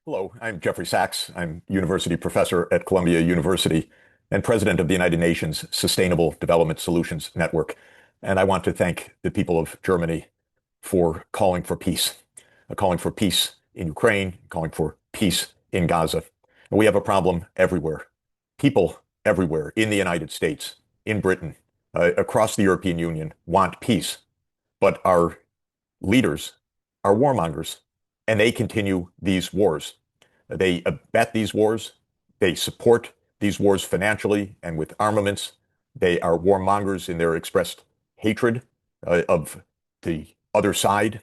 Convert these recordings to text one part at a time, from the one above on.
Hello, I'm Jeffrey Sachs. I'm university professor at Columbia University and president of the United Nations Sustainable Development Solutions Network. And I want to thank the people of Germany for calling for peace, calling for peace in Ukraine, calling for peace in Gaza. And we have a problem everywhere. People everywhere in the United States, in Britain, across the European Union want peace, but our leaders are warmongers, and they continue these wars. They abet these wars. They support these wars financially and with armaments. They are warmongers in their expressed hatred of the other side.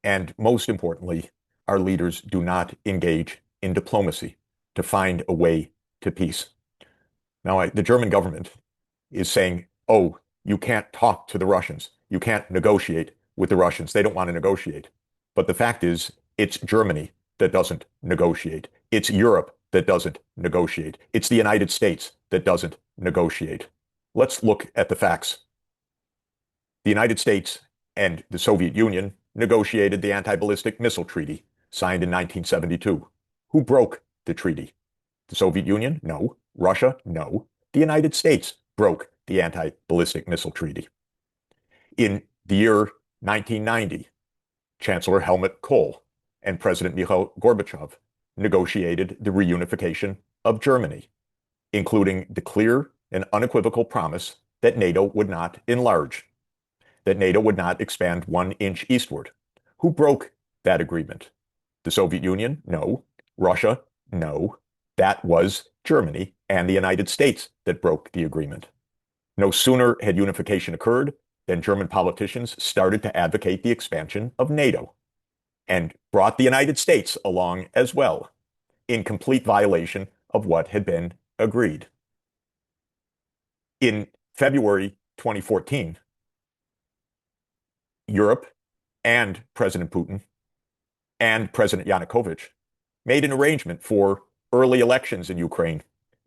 And most importantly, our leaders do not engage in diplomacy to find a way to peace. Now, the German government is saying, oh, you can't talk to the Russians. You can't negotiate with the Russians. They don't want to negotiate. But the fact is, it's Germany that doesn't negotiate. It's Europe that doesn't negotiate. It's the United States that doesn't negotiate. Let's look at the facts. The United States and the Soviet Union negotiated the Anti-Ballistic Missile Treaty, signed in 1972. Who broke the treaty? The Soviet Union? No. Russia? No. The United States broke the Anti-Ballistic Missile Treaty. In the year 1990, Chancellor Helmut Kohl and President Mikhail Gorbachev negotiated the reunification of Germany, including the clear and unequivocal promise that NATO would not enlarge, that NATO would not expand 1 inch eastward. Who broke that agreement? The Soviet Union? No. Russia? No. That was Germany and the United States that broke the agreement. No sooner had unification occurred than German politicians started to advocate the expansion of NATO and brought the United States along as well, in complete violation of what had been agreed. In February 2014, Europe and President Putin and President Yanukovych made an arrangement for early elections in Ukraine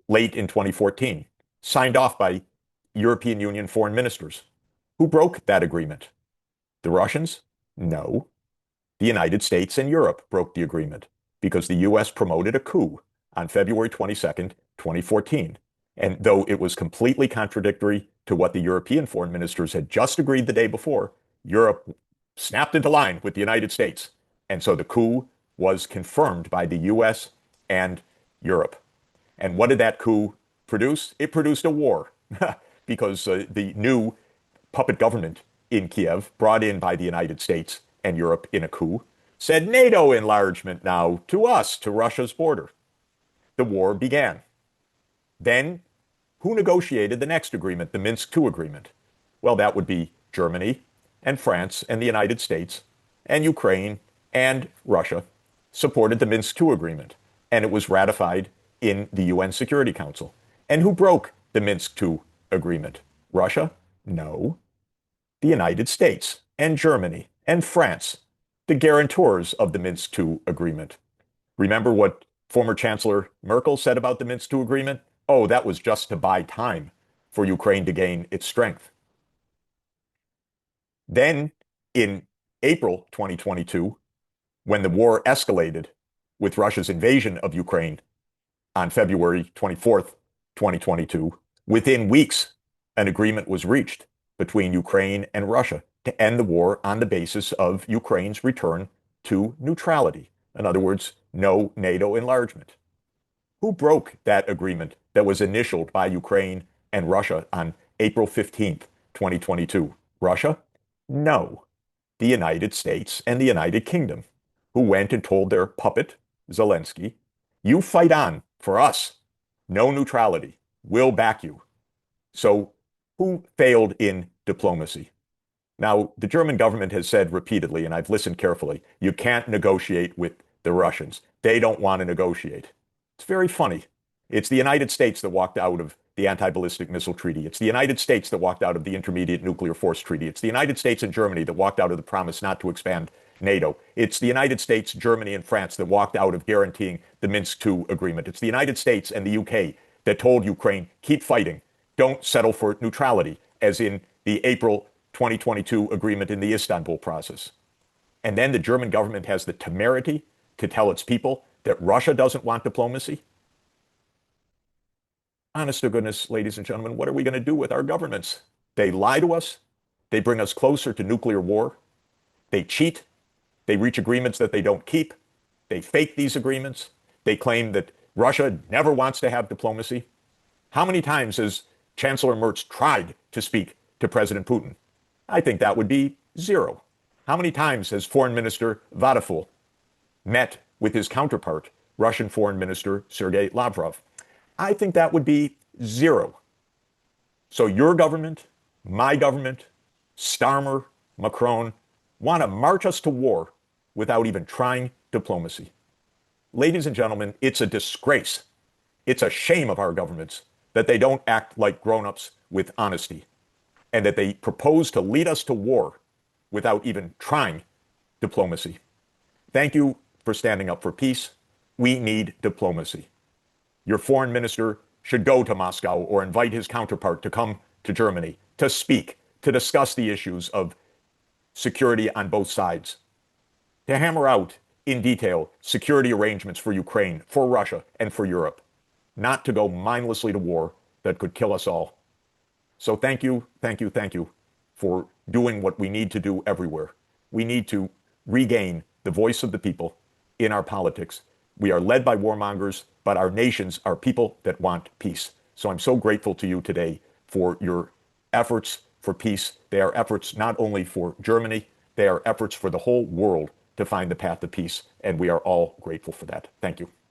late in 2014, signed off by European Union foreign ministers. Who broke that agreement? The Russians? No. The United States and Europe broke the agreement because the US promoted a coup on February 22nd, 2014. And though it was completely contradictory to what the European foreign ministers had just agreed the day before, Europe snapped into line with the United States. And so the coup was confirmed by the US and Europe. And what did that coup produce? It produced a war because the new puppet government in Kiev, brought in by the United States and Europe in a coup, said NATO enlargement now to us, to Russia's border. The war began. Then, who negotiated the next agreement, the Minsk II agreement? Well, that would be Germany and France and the United States and Ukraine and Russia supported the Minsk II agreement, and it was ratified in the UN Security Council. And who broke the Minsk II agreement? Russia? No. The United States and Germany and France, the guarantors of the Minsk II agreement. Remember what former Chancellor Merkel said about the Minsk II agreement? Oh, that was just to buy time for Ukraine to gain its strength. Then, in April 2022, when the war escalated with Russia's invasion of Ukraine on February 24th, 2022, within weeks, an agreement was reached between Ukraine and Russia to end the war on the basis of Ukraine's return to neutrality. In other words, no NATO enlargement. Who broke that agreement that was initialed by Ukraine and Russia on April 15th, 2022? Russia? No. The United States and the United Kingdom, who went and told their puppet, Zelensky, you fight on for us. No neutrality. We'll back you. So who failed in diplomacy? Now, the German government has said repeatedly, and I've listened carefully, you can't negotiate with the Russians. They don't want to negotiate. It's very funny. It's the United States that walked out of the Anti-Ballistic Missile Treaty. It's the United States that walked out of the Intermediate Nuclear Force Treaty. It's the United States and Germany that walked out of the promise not to expand NATO. It's the United States, Germany, and France that walked out of guaranteeing the Minsk II agreement. It's the United States and the UK that told Ukraine, keep fighting. Don't settle for neutrality, as in the April 2022 agreement in the Istanbul process. And then the German government has the temerity to tell its people that Russia doesn't want diplomacy? Honest to goodness, ladies and gentlemen, what are we going to do with our governments? They lie to us. They bring us closer to nuclear war. They cheat. They reach agreements that they don't keep. They fake these agreements. They claim that Russia never wants to have diplomacy. How many times has Chancellor Merz tried to speak to President Putin? I think that would be zero. How many times has Foreign Minister Vadaful met with his counterpart, Russian Foreign Minister Sergei Lavrov? I think that would be zero. So your government, my government, Starmer, Macron, want to march us to war without even trying diplomacy. Ladies and gentlemen, it's a disgrace. It's a shame of our governments that they don't act like grown-ups with honesty, and that they propose to lead us to war without even trying diplomacy. Thank you for standing up for peace. We need diplomacy. Your foreign minister should go to Moscow or invite his counterpart to come to Germany to speak, to discuss the issues of security on both sides, to hammer out in detail security arrangements for Ukraine, for Russia, and for Europe, not to go mindlessly to war that could kill us all. So thank you for doing what we need to do everywhere. We need to regain the voice of the people in our politics. We are led by warmongers, but our nations are people that want peace. So I'm so grateful to you today for your efforts for peace. They are efforts not only for Germany, they are efforts for the whole world to find the path to peace. And we are all grateful for that. Thank you.